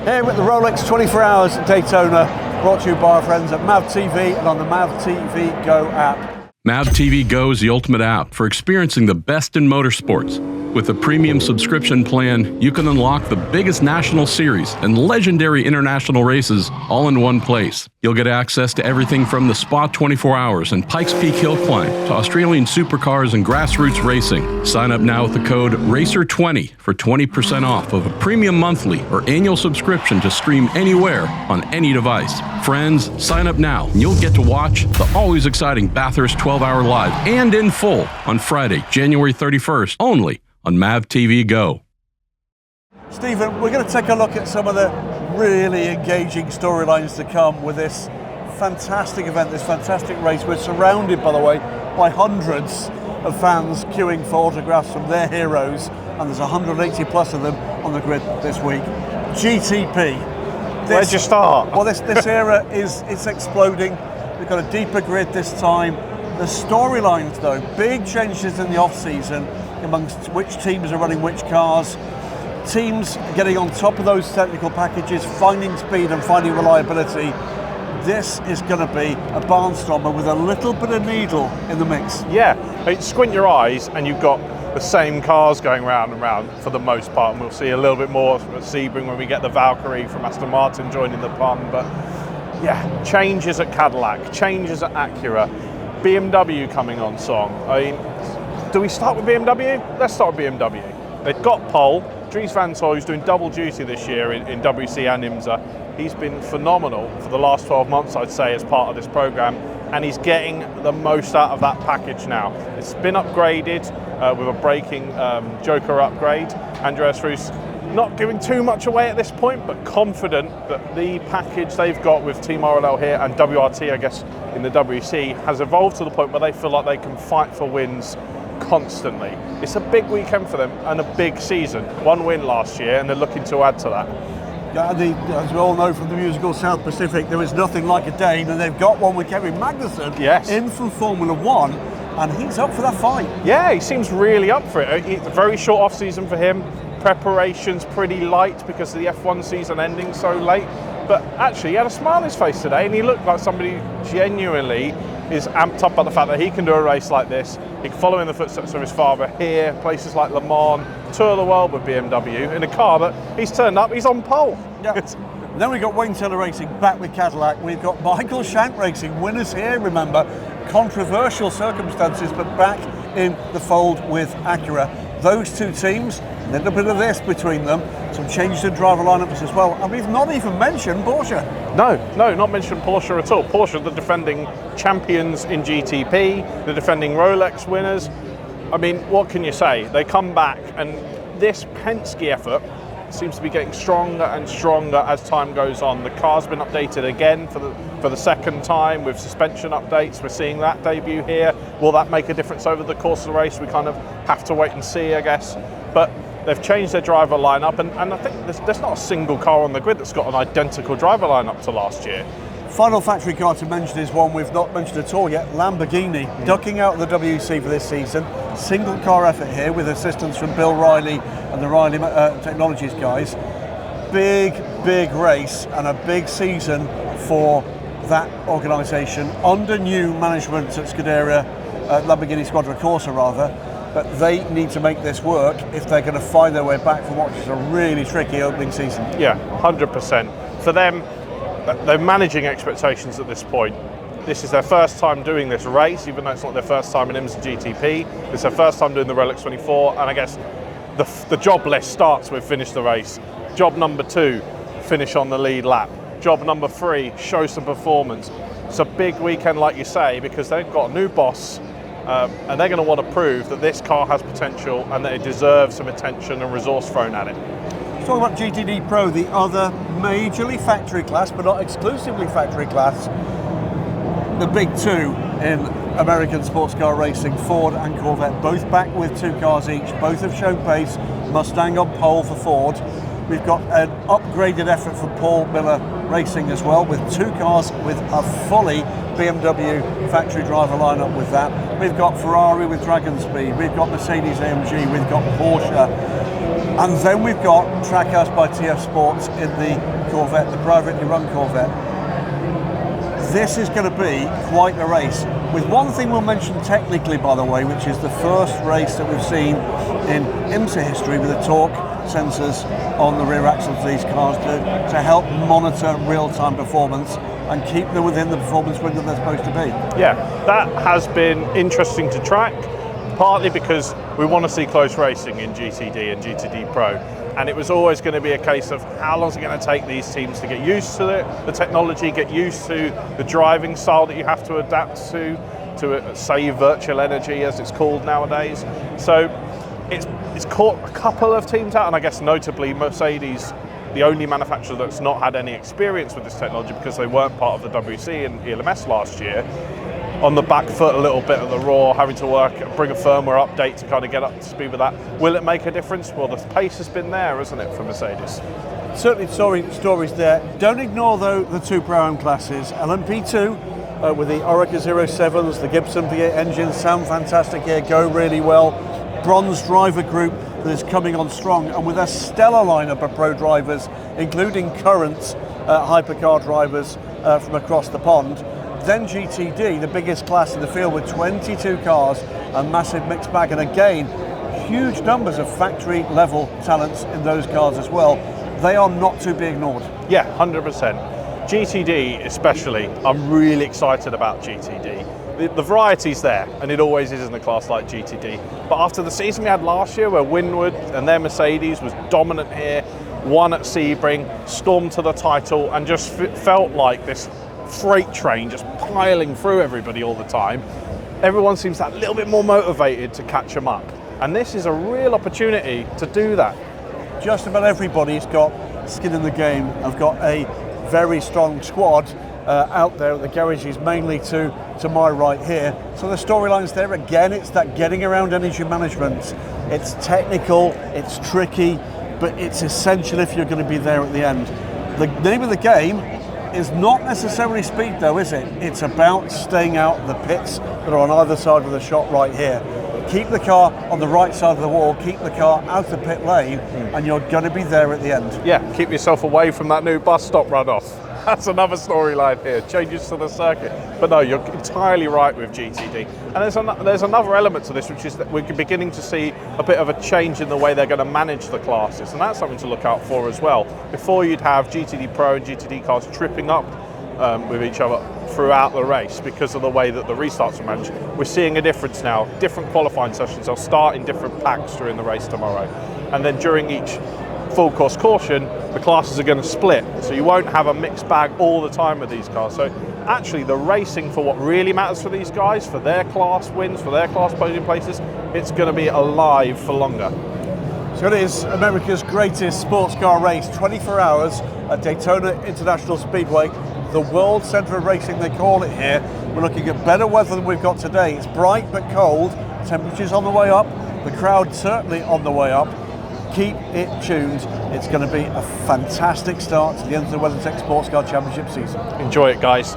Here at the Rolex 24 Hours at Daytona, brought to you by our friends at MAV TV and on the MAV TV Go app. MAV TV Go is the ultimate app for experiencing the best in motorsports. With a premium subscription plan, you can unlock the biggest national series and legendary international races all in one place. You'll get access to everything from the Spa 24 Hours and Pikes Peak Hill Climb to Australian supercars and grassroots racing. Sign up now with the code RACER20 for 20% off of a premium monthly or annual subscription to stream anywhere on any device. Friends, sign up now and you'll get to watch the always exciting Bathurst 12-hour live and in full on Friday, January 31st, only on MAV TV Go. Stephen, we're going to take a look at some of the really engaging storylines to come with this fantastic event, this fantastic race. We're surrounded, by the way, by hundreds of fans queuing for autographs from their heroes, and there's 180 plus of them on the grid this week. GTP. Where'd you start? Well, this era it's exploding. We've got a deeper grid this time. The storylines, though, big changes in the off-season amongst which teams are running which cars, teams getting on top of those technical packages, finding speed and finding reliability. This is going to be a barnstormer with a little bit of needle in the mix. Yeah, squint your eyes and you've got the same cars going round and round for the most part, and we'll see a little bit more at Sebring when we get the Valkyrie from Aston Martin joining the fun. But yeah, changes at Cadillac, changes at Acura, BMW coming on song. I mean, do we start with BMW? Let's start with BMW. They've got pole. Dries Van Zyl, who's doing double duty this year in WC and IMSA. He's been phenomenal for the last 12 months, I'd say, as part of this program, and he's getting the most out of that package now. It's been upgraded with a braking Joker upgrade. Andreas Roos not giving too much away at this point, but confident that the package they've got with Team RLL here and WRT, I guess, in the WC, has evolved to the point where they feel like they can fight for wins constantly. It's a big weekend for them and a big season. One win last year, and they're looking to add to that. Yeah, as we all know from the musical South Pacific, there is nothing like a Dane, and they've got one with Kevin Magnussen in from Formula One, and he's up for that fight. Yeah, he seems really up for it. It's a very short off season for him. Preparation's pretty light because of the F1 season ending so late. But actually, he had a smile on his face today, and he looked like somebody who genuinely is amped up by the fact that he can do a race like this. He can follow in the footsteps of his father here, places like Le Mans, tour the world with BMW in a car that he's turned up, he's on pole. Yeah. Then we've got Wayne Taylor Racing back with Cadillac. We've got Michael Shank Racing, winners here, remember. Controversial circumstances, but back in the fold with Acura. Those two teams, a little bit of this between them, some changes in driver lineups as well. And we've not even mentioned Porsche. No, not mentioned Porsche at all. Porsche, the defending champions in GTP, the defending Rolex winners. I mean, what can you say? They come back, and this Penske effort seems to be getting stronger and stronger as time goes on. The car's been updated again for the second time with suspension updates. We're seeing that debut here. Will that make a difference over the course of the race? We kind of have to wait and see, I guess. But they've changed their driver lineup, and I think there's not a single car on the grid that's got an identical driver lineup to last year. Final factory car to mention is one we've not mentioned at all yet, Lamborghini, ducking out of the WC for this season. Single car effort here with assistance from Bill Riley and the Riley Technologies guys. Big race and a big season for that organisation under new management at Scuderia, Lamborghini Squadra Corsa rather. But they need to make this work if they're going to find their way back from what is a really tricky opening season. Yeah, 100%. For them, they're managing expectations at this point. This is their first time doing this race, even though it's not their first time in IMSA GTP. It's their first time doing the Rolex 24, and I guess the job list starts with finish the race. Job number 2, finish on the lead lap. Job number 3, show some performance. It's a big weekend, like you say, because they've got a new boss, and they're going to want to prove that this car has potential and that it deserves some attention and resource thrown at it. Talking about GTD Pro, the other majorly factory class, but not exclusively factory class, the big two in American sports car racing, Ford and Corvette, both back with 2 cars each. Both have shown pace. Mustang on pole for Ford. We've got an upgraded effort from Paul Miller Racing as well, with 2 cars with a fully BMW factory driver lineup with that. We've got Ferrari with Dragon Speed. We've got Mercedes AMG. We've got Porsche. And then we've got Trackhouse by TF Sports in the Corvette, the privately run Corvette. This is going to be quite a race. With one thing we'll mention technically, by the way, which is the first race that we've seen in IMSA history with the torque sensors on the rear axles of these cars to help monitor real-time performance and keep them within the performance window they're supposed to be. Yeah, that has been interesting to track, partly because we want to see close racing in GTD and GTD Pro. And it was always going to be a case of how long is it going to take these teams to get used to the technology, get used to the driving style that you have to adapt to save virtual energy, as it's called nowadays. So it's caught a couple of teams out, and I guess notably Mercedes, the only manufacturer that's not had any experience with this technology because they weren't part of the WC and ELMS last year, on the back foot a little bit at the raw, having to bring a firmware update to kind of get up to speed with that. Will it make a difference? Well, the pace has been there, isn't it, for Mercedes? Certainly stories there. Don't ignore, though, the two Pro-Am classes. LMP2 with the Orica 07s, the Gibson V8 engines sound fantastic here, go really well. Bronze driver group that is coming on strong, and with a stellar lineup of pro drivers, including current hypercar drivers from across the pond. Then GTD, the biggest class in the field with 22 cars, a massive mixed bag, and again, huge numbers of factory level talents in those cars as well. They are not to be ignored. Yeah, 100%. GTD especially, I'm really excited about GTD. The variety's there, and it always is in a class like GTD. But after the season we had last year, where Winwood and their Mercedes was dominant here, won at Sebring, stormed to the title, and just felt like this freight train just piling through everybody all the time, everyone seems that little bit more motivated to catch them up. And this is a real opportunity to do that. Just about everybody's got skin in the game. I've got a very strong squad out there at the garages, mainly to my right here. So the storyline's there again. It's that getting around energy management. It's technical, it's tricky, but it's essential if you're going to be there at the end. The name of the game is not necessarily speed, though, is it? It's about staying out the pits that are on either side of the shot right here. Keep the car on the right side of the wall, keep the car out of the pit lane, and you're going to be there at the end. Yeah, keep yourself away from that new bus stop runoff. That's another storyline here, changes to the circuit. But no, you're entirely right with GTD. And there's another element to this, which is that we're beginning to see a bit of a change in the way they're going to manage the classes, and that's something to look out for as well. Before, you'd have GTD Pro and GTD cars tripping up with each other throughout the race because of the way that the restarts are managed. We're seeing a difference now. Different qualifying sessions. They'll start in different packs during the race tomorrow, and then during each full course caution, the classes are going to split, so you won't have a mixed bag all the time with these cars. So actually the racing for what really matters for these guys, for their class wins, for their class podium places, it's going to be alive for longer. So it is America's greatest sports car race, 24 hours at Daytona International Speedway, the world centre of racing they call it here. We're looking at better weather than we've got today. It's bright but cold, temperatures on the way up, the crowd certainly on the way up. Keep it tuned. It's going to be a fantastic start to the end of the WeatherTech Sports Car Championship season. Enjoy it, guys.